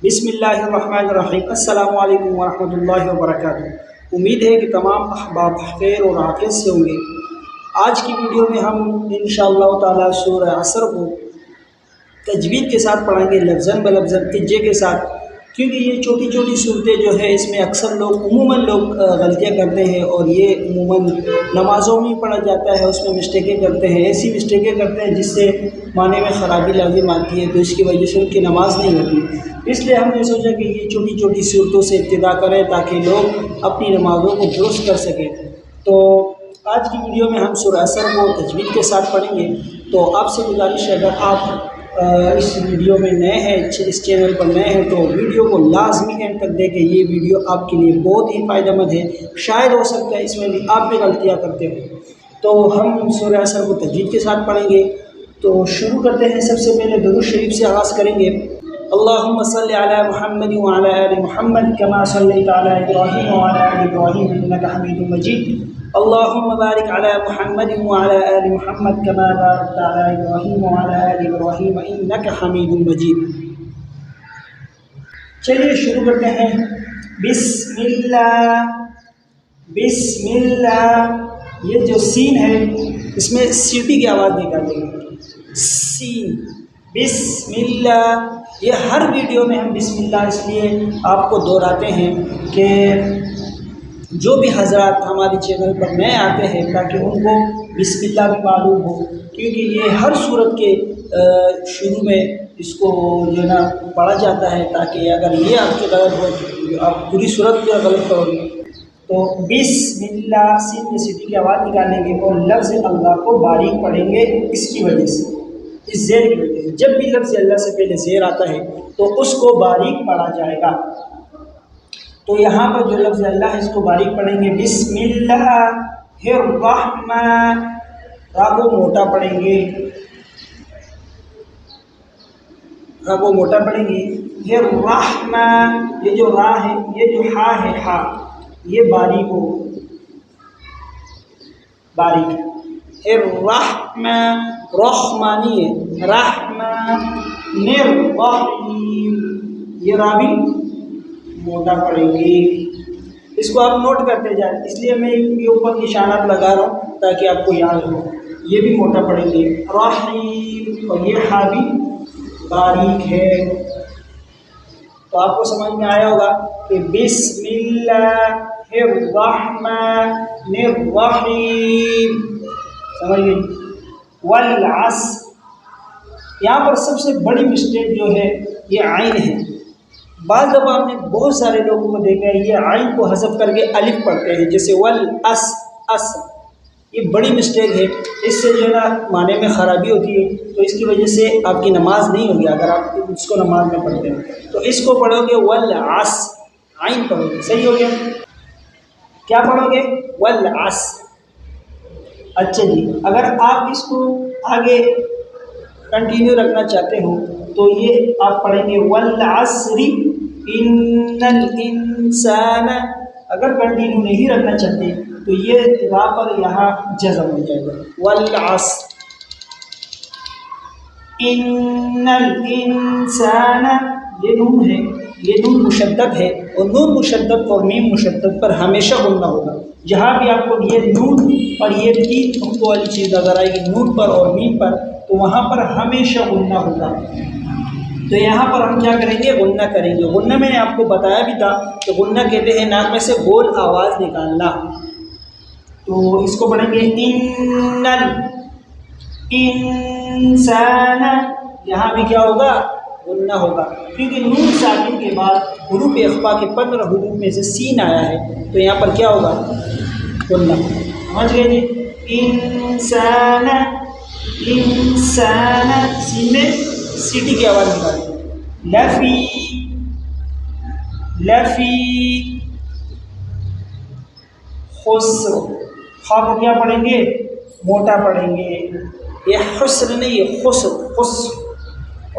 بسم اللہ الرحمن الرحیم۔ السلام علیکم ورحمۃ اللہ وبرکاتہ۔ امید ہے کہ تمام احباب خیر اور عافیت سے ہوں گے۔ آج کی ویڈیو میں ہم انشاءاللہ تعالی سورہ عصر کو تجوید کے ساتھ پڑھیں گے، لفظاً بلفظاً تجے کے ساتھ، کیونکہ یہ چھوٹی چھوٹی صورتیں جو ہے اس میں اکثر عموماً لوگ غلطیاں کرتے ہیں، اور یہ عموماً نمازوں میں پڑھا جاتا ہے، اس میں مسٹیکیں کرتے ہیں، ایسی مسٹیکیں کرتے ہیں جس سے معنی میں خرابی لازم آتی ہے، تو اس کی وجہ سے ان کی نماز نہیں ہوتی۔ اس لیے ہم نے سوچا کہ یہ چھوٹی چھوٹی صورتوں سے ابتدا کریں تاکہ لوگ اپنی نمازوں کو درست کر سکیں۔ تو آج کی ویڈیو میں ہم سورہ عصر کو تجوید کے ساتھ پڑھیں گے۔ تو آپ سے گزارش ہے، اگر آپ اس ویڈیو میں نئے ہیں، اس چینل پر نئے ہیں، تو ویڈیو کو لازمی اینڈ تک دیکھیں۔ یہ ویڈیو آپ کے لیے بہت ہی فائدہ مند ہے، شاید ہو سکتا ہے اس میں بھی آپ بھی غلطیاں کرتے ہو۔ تو ہم سورہ عصر کو تجوید کے ساتھ پڑھیں گے۔ تو شروع کرتے ہیں۔ سب سے پہلے درود شریف سے آغاز کریں گے۔ اللہم صلی علی محمد وعلی آل محمد کما صلیت علی ابراہیم وعلی آل ابراہیم انک حمید مجید۔ اللہم بارک علی محمد وعلی آل محمد کما بارکت علی ابراہیم وعلی آل ابراہیم انک حمید مجید۔ چلیے شروع کرتے ہیں۔ بسم اللہ، بسم اللہ۔ یہ جو سین ہے اس میں سیٹی کی آواز نکالیں گے، سین، بسم اللہ۔ یہ ہر ویڈیو میں ہم بسم اللہ اس لیے آپ کو دہراتے ہیں کہ جو بھی حضرات ہمارے چینل پر نئے آتے ہیں تاکہ ان کو بسم اللہ بھی معلوم ہو، کیونکہ یہ ہر صورت کے شروع میں اس کو جو ہے نا پڑھا جاتا ہے، تاکہ اگر یہ آپ کے غلط ہو تو آپ پوری صورت پہ غلط کرو گے۔ تو بسم اللہ، سین میں سیٹی کی آواز نکالیں گے اور لفظ اللہ کو باریک پڑھیں گے، اس کی وجہ سے، اس زیر کی وجہ سے۔ جب بھی لفظ اللہ سے پہلے زیر آتا ہے تو اس کو باریک پڑھا جائے گا۔ تو یہاں پر جو لفظ اللہ ہے اس کو باریک پڑھیں گے۔ بسم اللہ الرحمن، را کو موٹا پڑھیں گے، را کو موٹا پڑھیں گے۔ الرحمن، یہ جو را ہے، یہ جو ہا ہے، ہا یہ باریک ہو، باریک۔ الرحمن، رحمانی ہے، رحمن الرحیم، یہ را بھی موٹا پڑیں گے۔ اس کو آپ نوٹ کرتے جائیں، اس لیے میں یہ اوپر نشانات لگا رہا ہوں تاکہ آپ کو یاد ہو۔ یہ بھی موٹا پڑیں گے، رحیم، اور یہ ہا بھی باریک ہے۔ تو آپ کو سمجھ میں آیا ہوگا کہ بسم اللہ الرحمن الرحیم، سمجھ گئی؟ والعصر، یہاں پر سب سے بڑی مسٹیک جو ہے یہ عین ہے۔ بعض دفعہ ہم نے بہت سارے لوگوں کو دیکھا ہے یہ عین کو حذف کر کے الف پڑھتے ہیں، جیسے والعصر، یہ بڑی مسٹیک ہے۔ اس سے جو ہے نا معنی میں خرابی ہوتی ہے، تو اس کی وجہ سے آپ کی نماز نہیں ہوگی اگر آپ اس کو نماز میں پڑھتے ہیں۔ تو اس کو پڑھو گے والعصر، عین پڑھو گے، صحیح ہو گیا؟ کیا پڑھو گے؟ والعصر۔ اچھا جی، اگر آپ اس کو آگے کنٹینیو رکھنا چاہتے ہو تو یہ آپ پڑھیں گے والعصر ان الانسان۔ اگر کنٹینیو نہیں رکھنا چاہتے تو یہ را پر یہاں جزم ہو جائے گا، والعصر ان الانسان۔ یہ نون ہے، یہ نون مشدد ہے، اور نون مشدد اور میم مشدد پر ہمیشہ غنہ ہوگا۔ جہاں بھی آپ کو یہ نون اور یہ تین نقطوں والی چیز نظر آئے گی، نون پر اور میم پر، تو وہاں پر ہمیشہ غنہ ہوگا۔ تو یہاں پر ہم کیا کریں گے؟ غنہ کریں گے۔ غنہ میں نے آپ کو بتایا بھی تھا کہ غنہ کہتے ہیں ناک میں سے گول آواز نکالنا۔ تو اس کو پڑھیں گے ان الانسان، یہاں بھی کیا ہوگا؟ غنہ ہوگا، کیونکہ نون ساکن کے بعد حروف اخفا کے 15 حروف میں سے سین آیا ہے، تو یہاں پر کیا ہوگا؟ غنہ۔ سمجھ گئے جی؟ انسان، انسان، سین میں سیٹی کی آواز نکالیں۔ لفی، لفی خسر، خا کو کیا پڑھیں گے؟ موٹا پڑھیں گے، یہ حسر نہیں ہے، خسر، خسر۔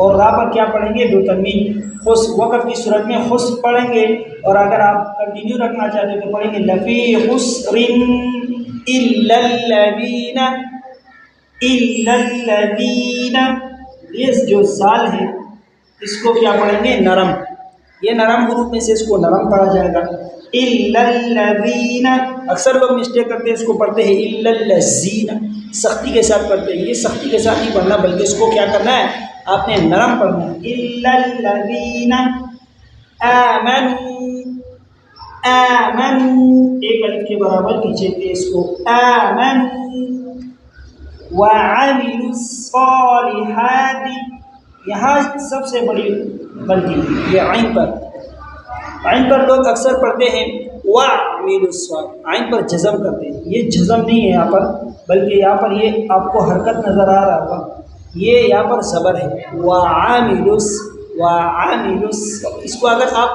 اور را پر کیا پڑھیں گے؟ دو تنوین، خس، وقف کی صورت میں خس پڑھیں گے، اور اگر آپ کنٹینیو رکھنا چاہتے ہیں تو پڑھیں گے لفی خسر الا الذین، الا الذین۔ یہ جو زال ہے اس کو کیا پڑھیں گے؟ نرم، یہ نرم حروف میں سے اس کو نرم پڑھا جائے گا. الا الذین، اکثر لوگ مسٹیک کرتے ہیں، اس کو پڑھتے ہیں الا الذین، سختی کے ساتھ پڑھتے ہیں. یہ سختی کے ساتھ نہیں پڑھنا، بلکہ اس کو کیا کرنا ہے، آپ نے نرم پڑھنا ہے. الا الذین آمنوا، آمنوا ایک الف کے برابر نیچے پہ اس کو آمنوا وعملوا الصالحات. یہاں سب سے بڑی غلطی یہ عین پر، عین پر لوگ اکثر پڑھتے ہیں وعملوا الصالحات، عین پر جزم کرتے ہیں. یہ جزم نہیں ہے یہاں پر، بلکہ یہاں پر یہ آپ کو حرکت نظر آ رہا ہوگا، یہ یہاں پر زبر ہے. وعملوا، اس کو اگر آپ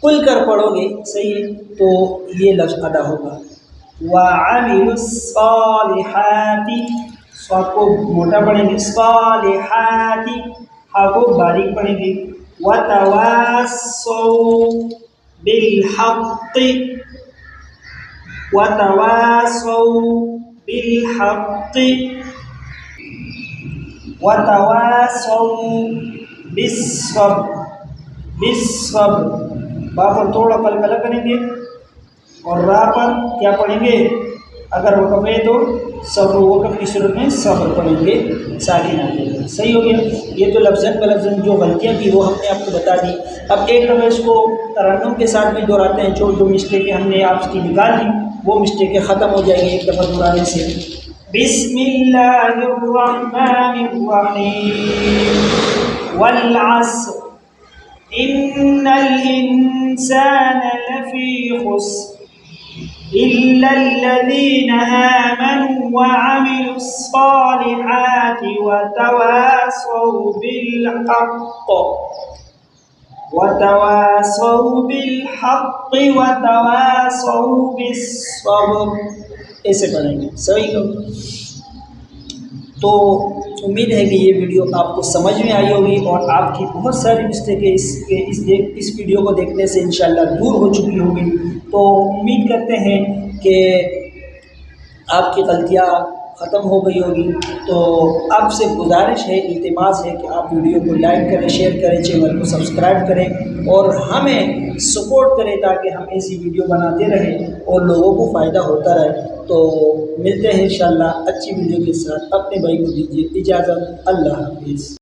کھل کر پڑھو گے صحیح ہے تو یہ لفظ ادا ہوگا. وعملوا الصالحات، صاد کو موٹا پڑھیں گے، صالحات ہا کو باریک پڑھیں گے. وتواصوا بالحق، وتواصوا بالحق، وتواصوا بالصبر، بالصبر. با پر تھوڑا قلقلہ کریں گے اور را پر کیا پڑھیں گے، اگر وقف ہے تو صبر، وقف کی صورت میں صبر پڑھیں گے ساکن آ جائے گا. صحیح ہو گیا. یہ تو لفظاً بلفظاً جو غلطیاں تھی وہ ہم نے آپ کو بتا دی. اب ایک دفعہ اس کو ترنم کے ساتھ بھی دہراتے ہیں. جو مسٹیکیں ہم نے آپ کی نکال لی وہ مسٹیکیں ختم ہو جائیں گی ایک دفعہ دہرانے سے. بسم اللہ الرحمن الرحیم والعصر ان الانسان لفی خسر الا الذین آمنوا وعملوا الصالحات وتواصوا بالحق، وتواصوا بالحق وتواصوا بالصبر. ایسے پڑھیں گے. صحیح ہو. تو امید ہے کہ یہ ویڈیو آپ کو سمجھ میں آئی ہوگی اور آپ کی بہت ساری مسٹیکیں اس ویڈیو کو دیکھنے سے انشاءاللہ دور ہو چکی ہوگی. تو امید کرتے ہیں کہ آپ کی غلطیاں ختم ہو گئی ہوگی. تو آپ سے گزارش ہے، التماس ہے کہ آپ ویڈیو کو لائک کریں، شیئر کریں، چینل کو سبسکرائب کریں اور ہمیں سپورٹ کریں تاکہ ہم ایسی ویڈیو بناتے رہیں اور لوگوں کو فائدہ ہوتا رہے. تو ملتے ہیں انشاءاللہ اچھی ویڈیو کے ساتھ. اپنے بھائی کو دیجیے اجازت. اللہ حافظ.